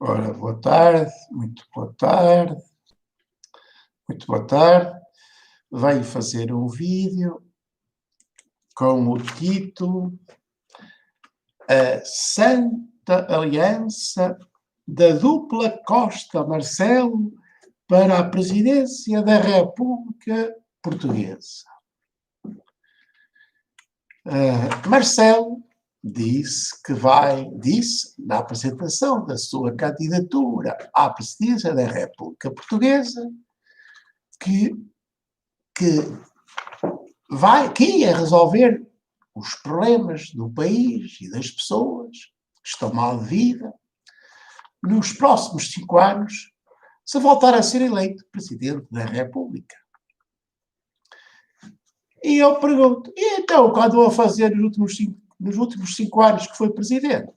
Ora, boa tarde, muito boa tarde, muito boa tarde. Venho fazer um vídeo com o título A Santa Aliança da dupla Costa Marcelo para a presidência da República Portuguesa. Marcelo disse na apresentação da sua candidatura à presidência da República Portuguesa que ia resolver os problemas do país e das pessoas que estão mal de vida nos próximos 5 anos, se voltar a ser eleito Presidente da República. E eu pergunto, e então o que andou a fazer nos últimos 5 anos que foi Presidente?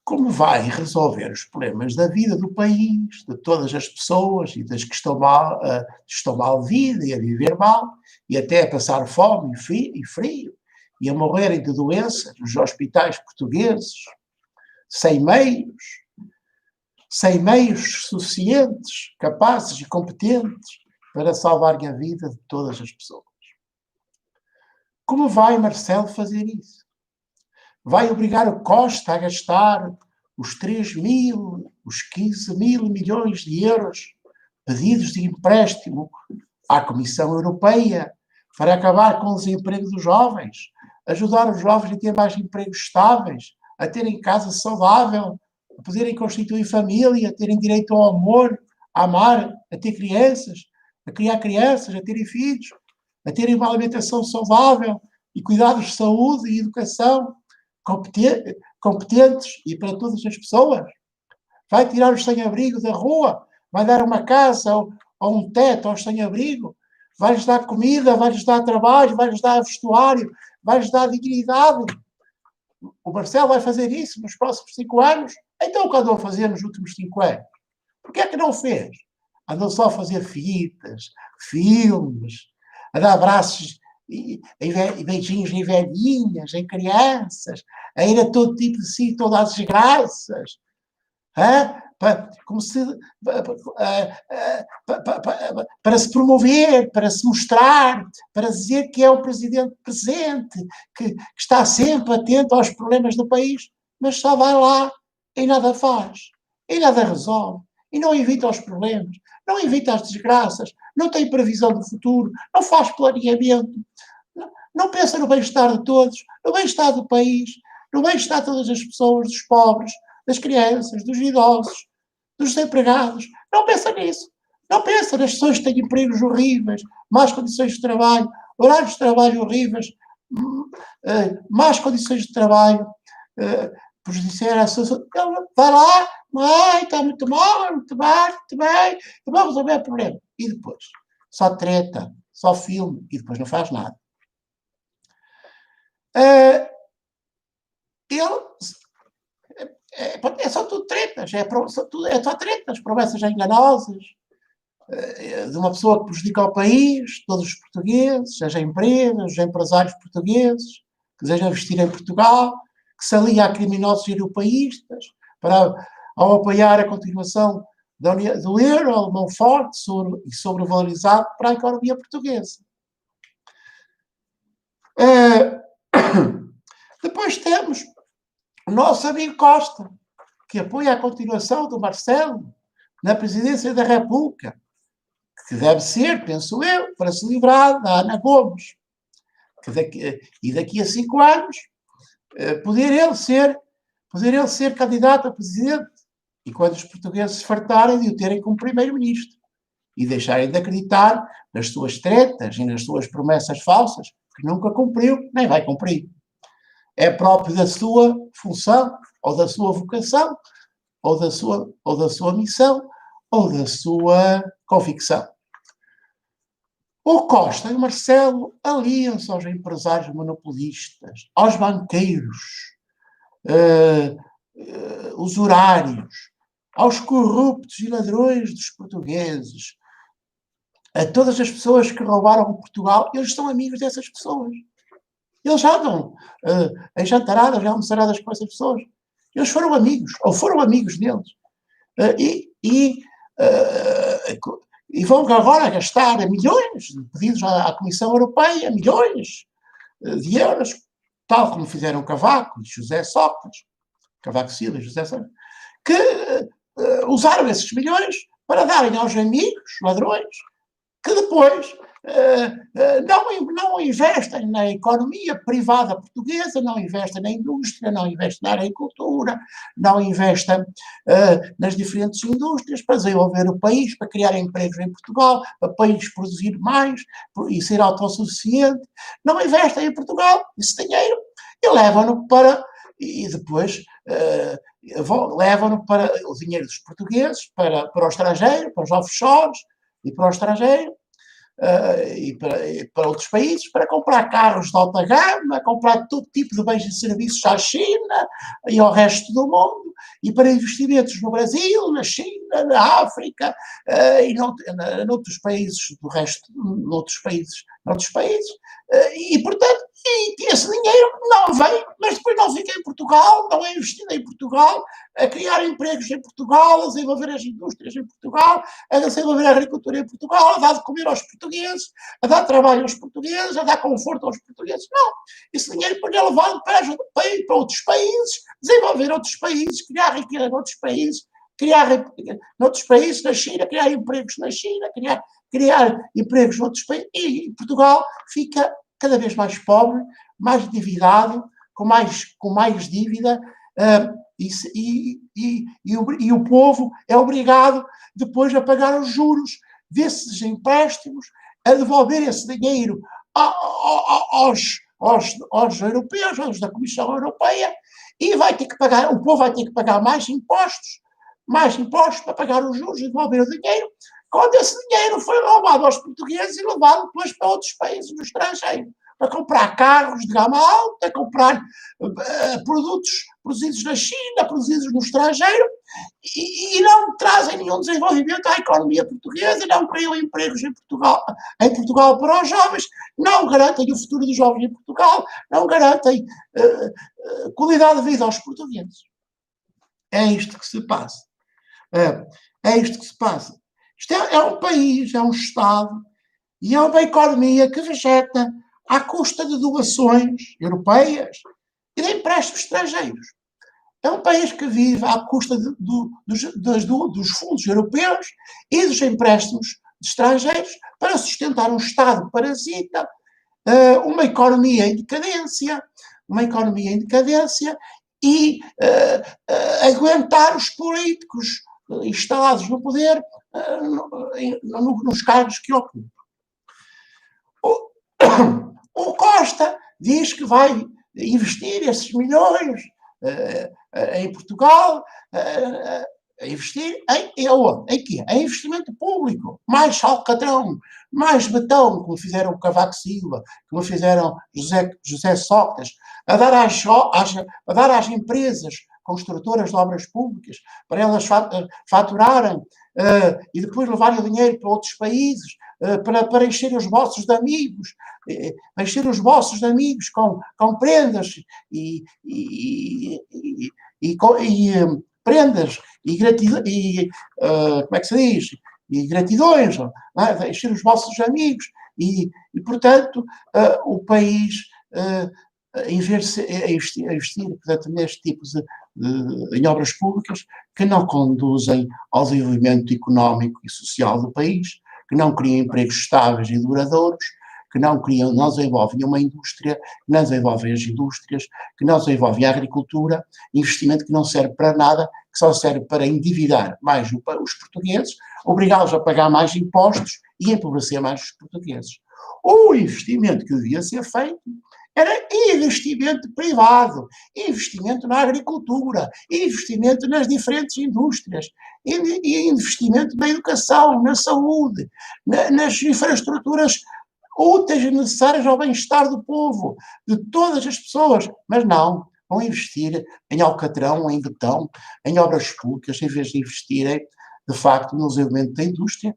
Como vai resolver os problemas da vida do país, de todas as pessoas e das que estão mal de vida e a viver mal, e até a passar fome e frio, e a morrerem de doenças nos hospitais portugueses, sem meios suficientes, capazes e competentes para salvarem a vida de todas as pessoas? Como vai Marcelo fazer isso? Vai obrigar o Costa a gastar os 15 mil milhões de euros pedidos de empréstimo à Comissão Europeia para acabar com o desemprego dos jovens, ajudar os jovens a ter mais empregos estáveis, a terem casa saudável, a poderem constituir família, a terem direito ao amor, a amar, a ter crianças, a criar crianças, a terem filhos, a terem uma alimentação saudável e cuidados de saúde e educação competentes e para todas as pessoas? Vai tirar os sem-abrigo da rua? Vai dar uma casa ou um teto aos sem-abrigo? Vai-lhes dar comida? Vai-lhes dar trabalho? Vai-lhes dar vestuário? Vai-lhes dar dignidade? O Marcelo vai fazer isso nos próximos 5 anos? Então o que andou a fazer nos últimos 5 anos? Porquê é que não fez? Andou só a fazer fitas, filmes, a dar abraços e beijinhos em velhinhas, em crianças, a ir a todo tipo de sítio, todas as desgraças, para se promover, para se mostrar, para dizer que é o presidente presente, que está sempre atento aos problemas do país, mas só vai lá e nada faz, e nada resolve, e não evita os problemas, não evita as desgraças, não tem previsão do futuro, não faz planeamento, não pensa no bem-estar de todos, no bem-estar do país, no bem-estar de todas as pessoas, dos pobres, das crianças, dos idosos, dos desempregados. Não pensa nisso. Não pensa nas pessoas que têm empregos horríveis, más condições de trabalho, horários de trabalho horríveis, más condições de trabalho, prejudiciar a sua saúde. Vai lá, mãe, está muito mal, muito bem, vamos resolver o problema. E depois? Só treta, só filme, e depois não faz nada. É só tudo tretas, é só tretas, promessas enganosas, de uma pessoa que prejudica o país, todos os portugueses, as empresas, os empresários portugueses, que desejam investir em Portugal, que se alia a criminosos e europeístas, ao apoiar a continuação do euro alemão forte e sobrevalorizado para a economia portuguesa. Depois temos o nosso amigo Costa, que apoia a continuação do Marcelo na presidência da República, que deve ser, penso eu, para se livrar da Ana Gomes. Daqui a 5 anos, poder ele ser candidato a presidente, e quando os portugueses se fartarem de o terem como primeiro-ministro e deixarem de acreditar nas suas tretas e nas suas promessas falsas, que nunca cumpriu, nem vai cumprir. É próprio da sua função, ou da sua vocação, ou da sua missão, ou da sua convicção. O Costa e o Marcelo aliam-se aos empresários monopolistas, aos banqueiros, usurários, aos corruptos e ladrões dos portugueses, a todas as pessoas que roubaram Portugal. Eles são amigos dessas pessoas. Eles já andam em jantaradas, já almoçaradas com essas pessoas. Eles foram amigos, ou foram amigos deles. E, e, e vão agora gastar milhões, pedidos à Comissão Europeia, milhões de euros, tal como fizeram Cavaco e José Sócrates, Cavaco Silva e José Sócrates, que usaram esses milhões para darem aos amigos, ladrões, que depois não investem na economia privada portuguesa, não investem na indústria, não investem na agricultura, não investem nas diferentes indústrias para desenvolver o país, para criar empregos em Portugal, para o país produzir mais e ser autossuficiente. Não investem em Portugal esse dinheiro e levam-no para... E depois levam-no para o dinheiro dos portugueses, para o estrangeiro, para os offshores e para o estrangeiro. E para outros países, para comprar carros de alta gama, comprar todo tipo de bens e serviços à China e ao resto do mundo, e para investimentos no Brasil, na China, na África e noutros países do resto, noutros países, e portanto, esse dinheiro não vem, mas depois não fica em Portugal, não é investido em Portugal, a criar empregos em Portugal, a desenvolver as indústrias em Portugal, a desenvolver a agricultura em Portugal, a dar de comer aos portugueses, a dar trabalho aos portugueses, a dar conforto aos portugueses. Não. Esse dinheiro depois é levado para outros países, desenvolver outros países, criar riqueza noutros países, noutros países, na China, criar empregos na China, criar empregos noutros países. E Portugal fica cada vez mais pobre, mais endividado, com mais dívida, e o povo é obrigado depois a pagar os juros desses empréstimos, a devolver esse dinheiro aos europeus, aos da Comissão Europeia, e o povo vai ter que pagar mais impostos para pagar os juros e devolver o dinheiro, quando esse dinheiro foi roubado aos portugueses e levado depois para outros países no estrangeiro, para comprar carros de gama alta, comprar produtos produzidos na China, produzidos no estrangeiro, e não trazem nenhum desenvolvimento à economia portuguesa, não criam empregos em Portugal para os jovens, não garantem o futuro dos jovens em Portugal, não garantem qualidade de vida aos portugueses. É isto que se passa. É isto que se passa. Isto é um país, é um Estado e é uma economia que vegeta à custa de doações europeias e de empréstimos estrangeiros. É um país que vive à custa dos fundos europeus e dos empréstimos de estrangeiros para sustentar um Estado parasita, uma economia em decadência e aguentar os políticos instalados no poder nos cargos que ocupam. O Costa diz que vai investir esses milhões em Portugal, investir em quê? Em investimento público, mais alcatrão, mais betão, como fizeram o Cavaco Silva, como fizeram José Sócrates, a dar às empresas construtoras de obras públicas, para elas faturarem e depois levarem o dinheiro para outros países, para encher os bolsos de amigos, com prendas prendas como é que se diz? E gratidões, encher os bolsos dos amigos, e portanto, o país, em vez de investir portanto, neste tipo em obras públicas que não conduzem ao desenvolvimento económico e social do país, que não criam empregos estáveis e duradouros, que não desenvolvem uma indústria, que não desenvolvem as indústrias, que não desenvolvem a agricultura, investimento que não serve para nada, que só serve para endividar mais os portugueses, obrigá-los a pagar mais impostos e empobrecer mais os portugueses. O investimento que devia ser feito era investimento privado, investimento na agricultura, investimento nas diferentes indústrias, investimento na educação, na saúde, nas infraestruturas úteis e necessárias ao bem-estar do povo, de todas as pessoas, mas não, vão investir em alcatrão, em betão, em obras públicas, em vez de investirem, de facto, no desenvolvimento da indústria,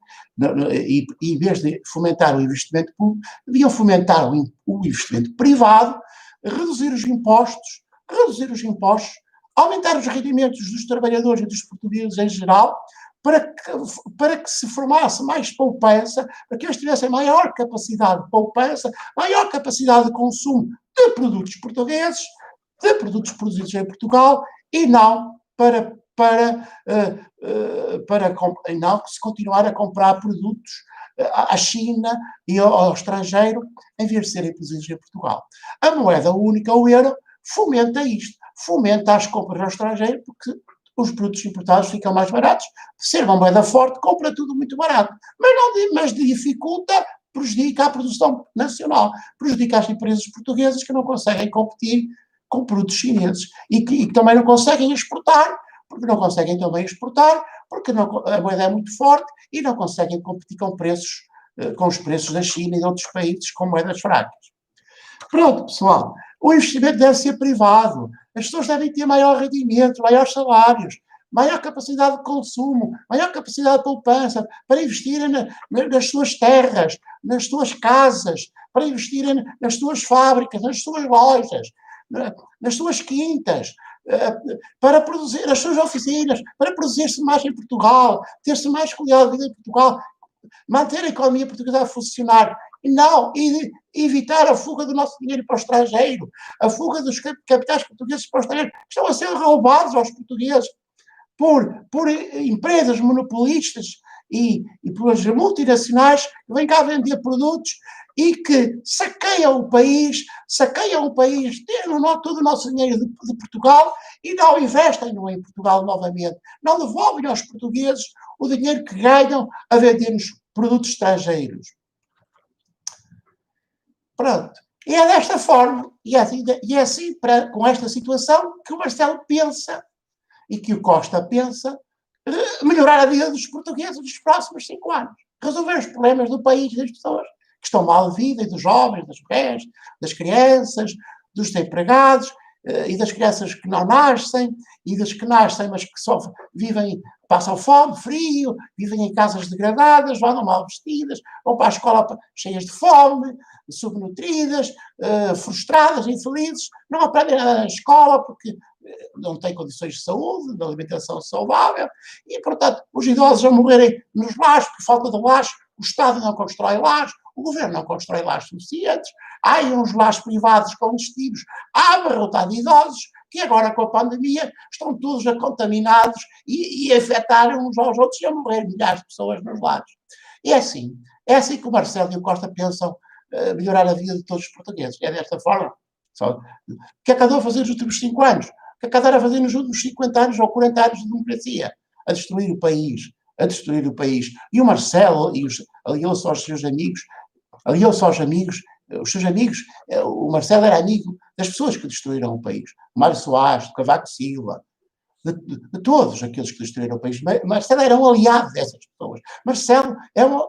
e em vez de fomentar o investimento público, deviam fomentar o investimento privado, reduzir os impostos aumentar os rendimentos dos trabalhadores e dos portugueses em geral, para que se formasse mais poupança, para que eles tivessem maior capacidade de poupança, maior capacidade de consumo de produtos portugueses, de produtos produzidos em Portugal, e não não se continuar a comprar produtos à China e ao estrangeiro, em vez de serem produzidos em Portugal. A moeda única, o euro, fomenta isto, fomenta as compras ao estrangeiro, porque os produtos importados ficam mais baratos. Ser uma moeda forte, compra tudo muito barato. Mas dificulta, prejudica a produção nacional, prejudica as empresas portuguesas que não conseguem competir com produtos chineses e que também não conseguem exportar, porque não conseguem também exportar, porque a moeda é muito forte e não conseguem competir com os preços da China e de outros países com moedas fracas. Pronto, pessoal. O investimento deve ser privado. As pessoas devem ter maior rendimento, maiores salários, maior capacidade de consumo, maior capacidade de poupança, para investirem nas suas terras, nas suas casas, para investirem nas suas fábricas, nas suas lojas, nas suas quintas, para produzir as suas oficinas, para produzir-se mais em Portugal, ter-se mais qualidade de vida em Portugal, manter a economia portuguesa a funcionar. Não, e evitar a fuga do nosso dinheiro para o estrangeiro, a fuga dos capitais portugueses para o estrangeiro, que estão a ser roubados aos portugueses por empresas monopolistas e pelas multinacionais que vêm cá vender produtos e que saqueiam o país, tiram todo o nosso dinheiro de Portugal e não investem em Portugal novamente. Não devolvem aos portugueses o dinheiro que ganham a vender-nos produtos estrangeiros. Pronto. E é desta forma, e é assim com esta situação, que o Marcelo pensa e que o Costa pensa melhorar a vida dos portugueses nos próximos 5 anos. Resolver os problemas do país e das pessoas que estão mal de vida, e dos jovens, das mulheres, das crianças, dos desempregados, e das crianças que não nascem, e das que nascem, mas que só vivem, passam fome, frio, vivem em casas degradadas, vão mal vestidas, vão para a escola cheias de fome, subnutridas, frustradas, infelizes, não aprendem nada na escola porque não têm condições de saúde, de alimentação saudável, e, portanto, os idosos a morrerem nos lares por falta de lares, o Estado não constrói lares, o Governo não constrói lares suficientes, há uns lares privados com destinos à abarrotada de idosos, que agora com a pandemia estão todos contaminados e afetaram uns aos outros e a morrer milhares de pessoas nos lares. É assim que o Marcelo e o Costa pensam melhorar a vida de todos os portugueses. É desta forma. O que é que andou a fazer nos últimos 5 anos? O que é que andaram a fazer nos últimos 50 anos ou 40 anos de democracia? A destruir o país. E o Marcelo aliou-se aos seus amigos, os seus amigos, o Marcelo era amigo das pessoas que destruíram o país. Mário Soares, Cavaco Silva, de todos aqueles que destruíram o país. Marcelo era um aliado dessas pessoas. Marcelo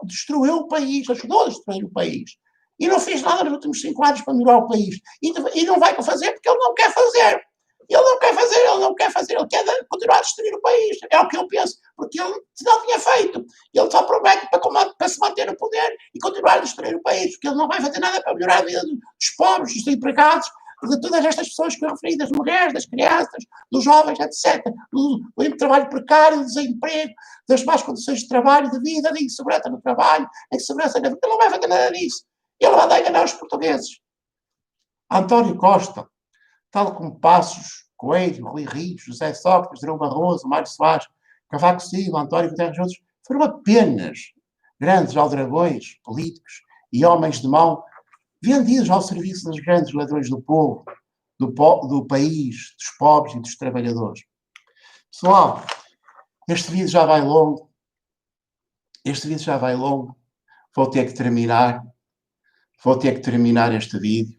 destruiu o país, ajudou a destruir o país. E não fez nada nos últimos 5 anos para melhorar o país. E não vai fazer porque ele não quer fazer. Ele quer continuar a destruir o país. É o que eu penso, porque ele não tinha feito. Ele só promete para se manter no poder e continuar a destruir o país, porque ele não vai fazer nada para melhorar a vida dos pobres, dos empregados, de todas estas pessoas que eu referi, das mulheres, das crianças, dos jovens, etc. Do trabalho precário, do desemprego, das más condições de trabalho, de vida, da insegurança no trabalho, da insegurança na vida. Ele não vai fazer nada disso. Ele vai dar enganar os portugueses. António Costa, tal como Passos, Coelho, Rui Rio, José Sócrates, Durão Barroso, Mário Soares, Cavaco Silva, António Guterres Outros, foram apenas grandes aldrabões políticos e homens de mão vendidos ao serviço dos grandes ladrões do povo, do país, dos pobres e dos trabalhadores. Pessoal, este vídeo já vai longo. Vou ter que terminar este vídeo.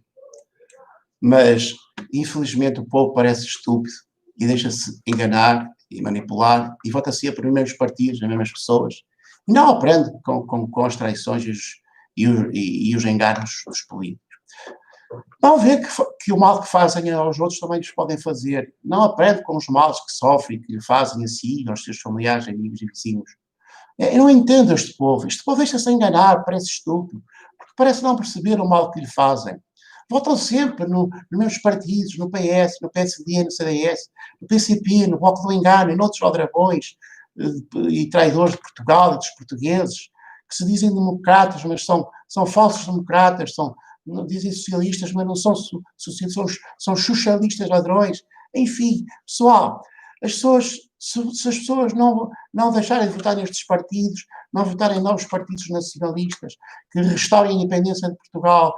Mas, infelizmente, o povo parece estúpido e deixa-se enganar e manipular e vota sempre nos mesmos partidos, nas mesmas pessoas. E não aprende com as traições e os enganos dos políticos. Não vê que o mal que fazem aos outros também lhes podem fazer. Não aprende com os males que sofrem, que lhe fazem a si, aos seus familiares, amigos e vizinhos. Eu não entendo este povo. Este povo deixa-se enganar, parece estúpido, porque parece não perceber o mal que lhe fazem. votam sempre nos mesmos partidos, no PS, no PSD, no CDS, no PCP, no Bloco do Engano e noutros aldrabões e traidores de Portugal e dos portugueses, que se dizem democratas, mas são falsos democratas, dizem socialistas, mas não são socialistas, são socialistas ladrões. Enfim, pessoal, se as pessoas não deixarem de votar nestes partidos, não votarem em novos partidos nacionalistas, que restaurem a independência de Portugal,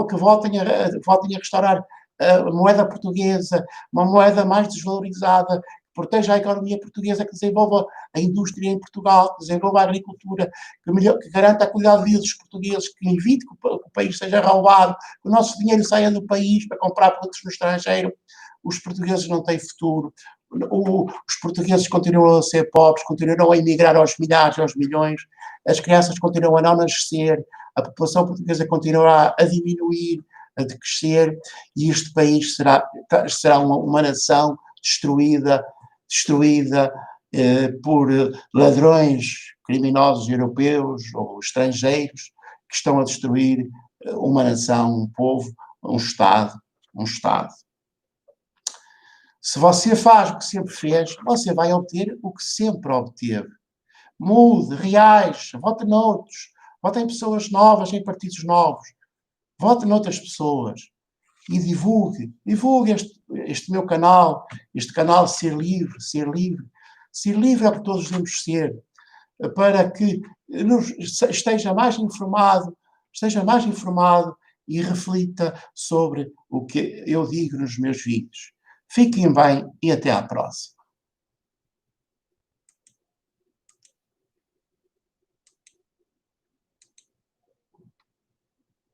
que voltem a restaurar a moeda portuguesa, uma moeda mais desvalorizada, que proteja a economia portuguesa, que desenvolva a indústria em Portugal, que desenvolva a agricultura, que garanta a qualidade de vida dos portugueses, que evite que o país seja roubado, que o nosso dinheiro saia do país para comprar produtos no estrangeiro. Os portugueses não têm futuro. Os portugueses continuam a ser pobres, continuam a emigrar aos milhares, aos milhões, as crianças continuam a não nascer, a população portuguesa continua a diminuir, a decrescer, e este país será uma nação destruída por ladrões, criminosos europeus ou estrangeiros que estão a destruir uma nação, um povo, um Estado. Se você faz o que sempre fez, você vai obter o que sempre obteve. Mude, reage, vote noutros, vote em pessoas novas, em partidos novos, vote noutras pessoas e divulgue este meu canal, este canal Ser Livre. Ser livre é o que todos devemos ser, para que esteja mais informado e reflita sobre o que eu digo nos meus vídeos. Fiquem bem e até à próxima.